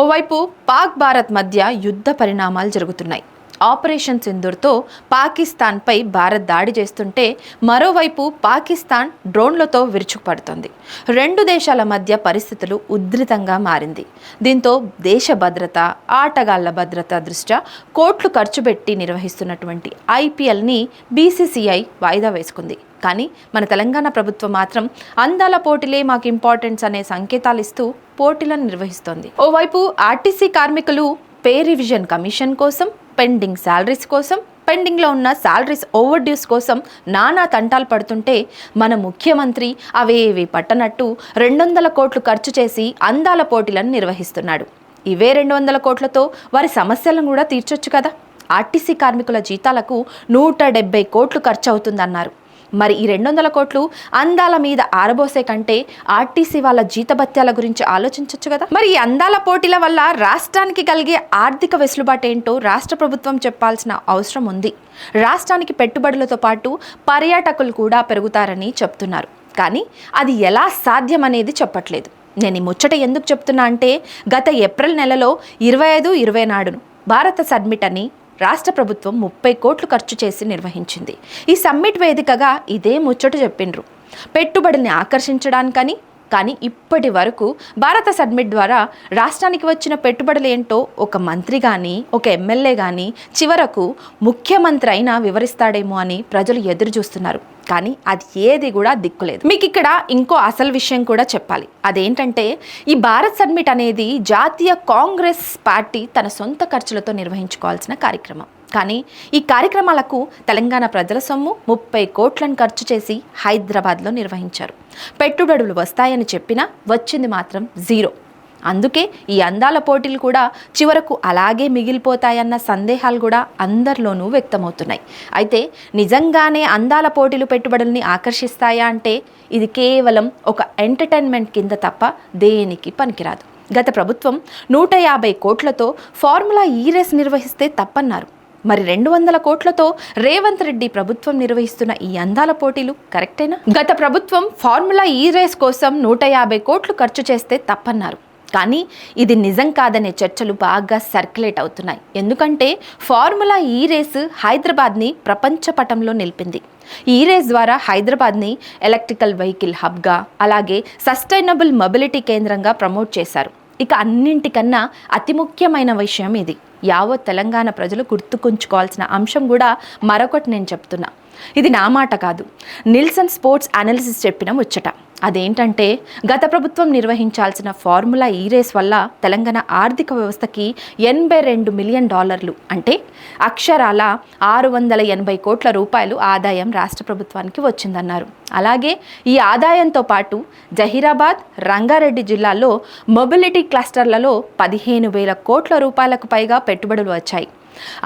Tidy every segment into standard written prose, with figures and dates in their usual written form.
ఓవైపు పాక్ భారత్ మధ్య యుద్ధ పరిణామాలు జరుగుతున్నాయి. ఆపరేషన్ సింధూర్తో పాకిస్తాన్పై భారత్ దాడి చేస్తుంటే మరోవైపు పాకిస్తాన్ డ్రోన్లతో విరుచుకుపడుతోంది. రెండు దేశాల మధ్య పరిస్థితులు ఉధృతంగా మారింది. దీంతో దేశ భద్రత, ఆటగాళ్ల భద్రత దృష్ట్యా కోట్లు ఖర్చు పెట్టి నిర్వహిస్తున్నటువంటి ఐపీఎల్ని బీసీసీఐ వాయిదా వేసుకుంది. కానీ మన తెలంగాణ ప్రభుత్వం మాత్రం అందాల పోటీలే మాకు ఇంపార్టెన్స్ అనే సంకేతాలు ఇస్తూ పోటీలను నిర్వహిస్తోంది. ఓవైపు ఆర్టీసీ కార్మికులు పే రివిజన్ కమిషన్ కోసం, పెండింగ్ శాలరీస్ కోసం, పెండింగ్లో ఉన్న శాలరీస్ ఓవర్ డ్యూస్ కోసం నానా తంటాలు పడుతుంటే మన ముఖ్యమంత్రి అవేవి పట్టనట్టు 200 కోట్లు ఖర్చు చేసి అందాల పోటీలను నిర్వహిస్తున్నాడు. ఇవే 200 కోట్లతో వారి సమస్యలను కూడా తీర్చొచ్చు కదా. ఆర్టీసీ కార్మికుల జీతాలకు 170 కోట్లు ఖర్చు అవుతుందన్నారు. మరి ఈ 200 కోట్లు అందాల మీద ఆరబోసే కంటే ఆర్టీసీ వాళ్ళ జీతభత్యాల గురించి ఆలోచించవచ్చు కదా. మరి ఈ అందాల పోటీల వల్ల రాష్ట్రానికి కలిగే ఆర్థిక వెసులుబాటు ఏంటో రాష్ట్ర ప్రభుత్వం చెప్పాల్సిన అవసరం ఉంది. రాష్ట్రానికి పెట్టుబడులతో పాటు పర్యాటకులు కూడా పెరుగుతారని చెప్తున్నారు. కానీ అది ఎలా సాధ్యం అనేది చెప్పట్లేదు. నేను ఈ ముచ్చట ఎందుకు చెప్తున్నా అంటే గత ఏప్రిల్ నెలలో 25-20 నాడును భారత సమ్మిట్ అని రాష్ట్ర ప్రభుత్వం 30 కోట్లు ఖర్చు చేసి నిర్వహించింది. ఈ సమ్మిట్ వేదికగా ఇదే ముచ్చట చెప్పిండ్రు, పెట్టుబడిని ఆకర్షించడానికని. కానీ ఇప్పటి వరకు భారత సమ్మిట్ ద్వారా రాష్ట్రానికి వచ్చిన పెట్టుబడులు ఏంటో ఒక మంత్రి కానీ, ఒక ఎమ్మెల్యే కానీ చివరకు ముఖ్యమంత్రి అయినా వివరిస్తాడేమో అని ప్రజలు ఎదురు చూస్తున్నారు. కానీ అది ఏది కూడా దిక్కులేదు. మీకు ఇక్కడ ఇంకో అసలు విషయం కూడా చెప్పాలి. అదేంటంటే ఈ భారత్ సమ్మిట్ అనేది జాతీయ కాంగ్రెస్ పార్టీ తన సొంత ఖర్చులతో నిర్వహించుకోవాల్సిన కార్యక్రమం. కానీ ఈ కార్యక్రమాలకు తెలంగాణ ప్రజల సొమ్ము 30 కోట్లను ఖర్చు చేసి హైదరాబాద్లో నిర్వహించారు. పెట్టుబడులు వస్తాయని చెప్పినా వచ్చింది మాత్రం జీరో. అందుకే ఈ అందాల పోటీలు కూడా చివరకు అలాగే మిగిలిపోతాయన్న సందేహాలు కూడా అందరిలోనూ వ్యక్తమవుతున్నాయి. అయితే నిజంగానే అందాల పోటీలు పెట్టుబడుల్ని ఆకర్షిస్తాయా అంటే ఇది కేవలం ఒక ఎంటర్టైన్మెంట్ కింద తప్ప దేనికి పనికిరాదు. గత ప్రభుత్వం 150 కోట్లతో ఫార్ములా ఈ రేస్ నిర్వహిస్తే తప్పన్నారు. మరి 200 కోట్లతో రేవంత్ రెడ్డి ప్రభుత్వం నిర్వహిస్తున్న ఈ అందాల పోటీలు కరెక్టేనా? గత ప్రభుత్వం ఫార్ములా ఈ రేస్ కోసం 150 కోట్లు ఖర్చు చేస్తే తప్పన్నారు. కానీ ఇది నిజం కాదనే చర్చలు బాగా సర్క్యులేట్ అవుతున్నాయి. ఎందుకంటే ఫార్ములా ఈ రేసు హైదరాబాద్ని ప్రపంచ పటంలో నిలిపింది. ఈ రేస్ ద్వారా హైదరాబాద్ని ఎలక్ట్రికల్ వెహికల్ హబ్గా, అలాగే సస్టైనబుల్ మొబిలిటీ కేంద్రంగా ప్రమోట్ చేశారు. ఇక అన్నింటికన్నా అతి ముఖ్యమైన విషయం ఇది. యావత్ తెలంగాణ ప్రజలు గుర్తుకుంచుకోవాల్సిన అంశం కూడా మరొకటి నేను చెప్తున్నా. ఇది నా మాట కాదు, నిల్సన్ స్పోర్ట్స్ అనాలిసిస్ చెప్పిన ముచ్చట. అదేంటంటే గత ప్రభుత్వం నిర్వహించాల్సిన ఫార్ములా ఈ రేస్ వల్ల తెలంగాణ ఆర్థిక వ్యవస్థకి $82 మిలియన్, అంటే అక్షరాల 680 కోట్ల రూపాయలు ఆదాయం రాష్ట్ర ప్రభుత్వానికి వచ్చిందన్నారు. అలాగే ఈ ఆదాయంతో పాటు జహీరాబాద్, రంగారెడ్డి జిల్లాల్లో మొబిలిటీ క్లస్టర్లలో 15,000 కోట్ల రూపాయలకు పైగా పెట్టుబడులు వచ్చాయి.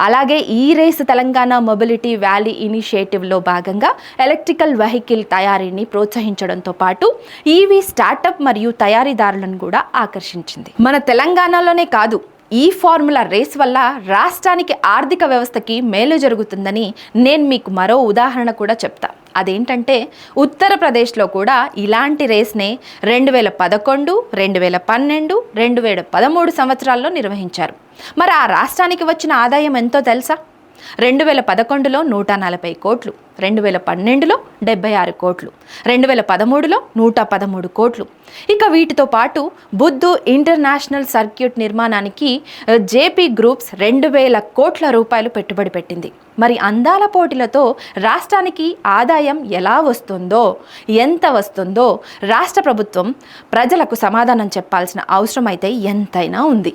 అలాగే ఈ రేస్ తెలంగాణ మొబిలిటీ వ్యాలీ ఇనిషియేటివ్లో భాగంగా ఎలక్ట్రికల్ వెహికల్ తయారీని ప్రోత్సహించడంతో పాటు ఈవీ స్టార్టప్ మరియు తయారీదారులను కూడా ఆకర్షించింది. మన తెలంగాణలోనే కాదు, ఈ ఫార్ములా రేస్ వల్ల రాష్ట్రానికి ఆర్థిక వ్యవస్థకి మేలు జరుగుతుందని నేను మీకు మరో ఉదాహరణ కూడా చెప్తా. అదేంటంటే ఉత్తరప్రదేశ్లో కూడా ఇలాంటి రేస్నే 2011, 2012, 2013 సంవత్సరాల్లో నిర్వహించారు. మరి ఆ రాష్ట్రానికి వచ్చిన ఆదాయం ఎంతో తెలుసా? 2011లో 140 కోట్లు, 2012లో 76 కోట్లు, 2013లో 113 కోట్లు. ఇక వీటితో పాటు బుద్ధు ఇంటర్నేషనల్ సర్క్యూట్ నిర్మాణానికి జేపీ గ్రూప్స్ 2,000 కోట్ల రూపాయలు పెట్టుబడి పెట్టింది. మరి అందాల పోటీలతో రాష్ట్రానికి ఆదాయం ఎలా వస్తుందో, ఎంత వస్తుందో రాష్ట్ర ప్రభుత్వం ప్రజలకు సమాధానం చెప్పాల్సిన అవసరం అయితే ఎంతైనా ఉంది.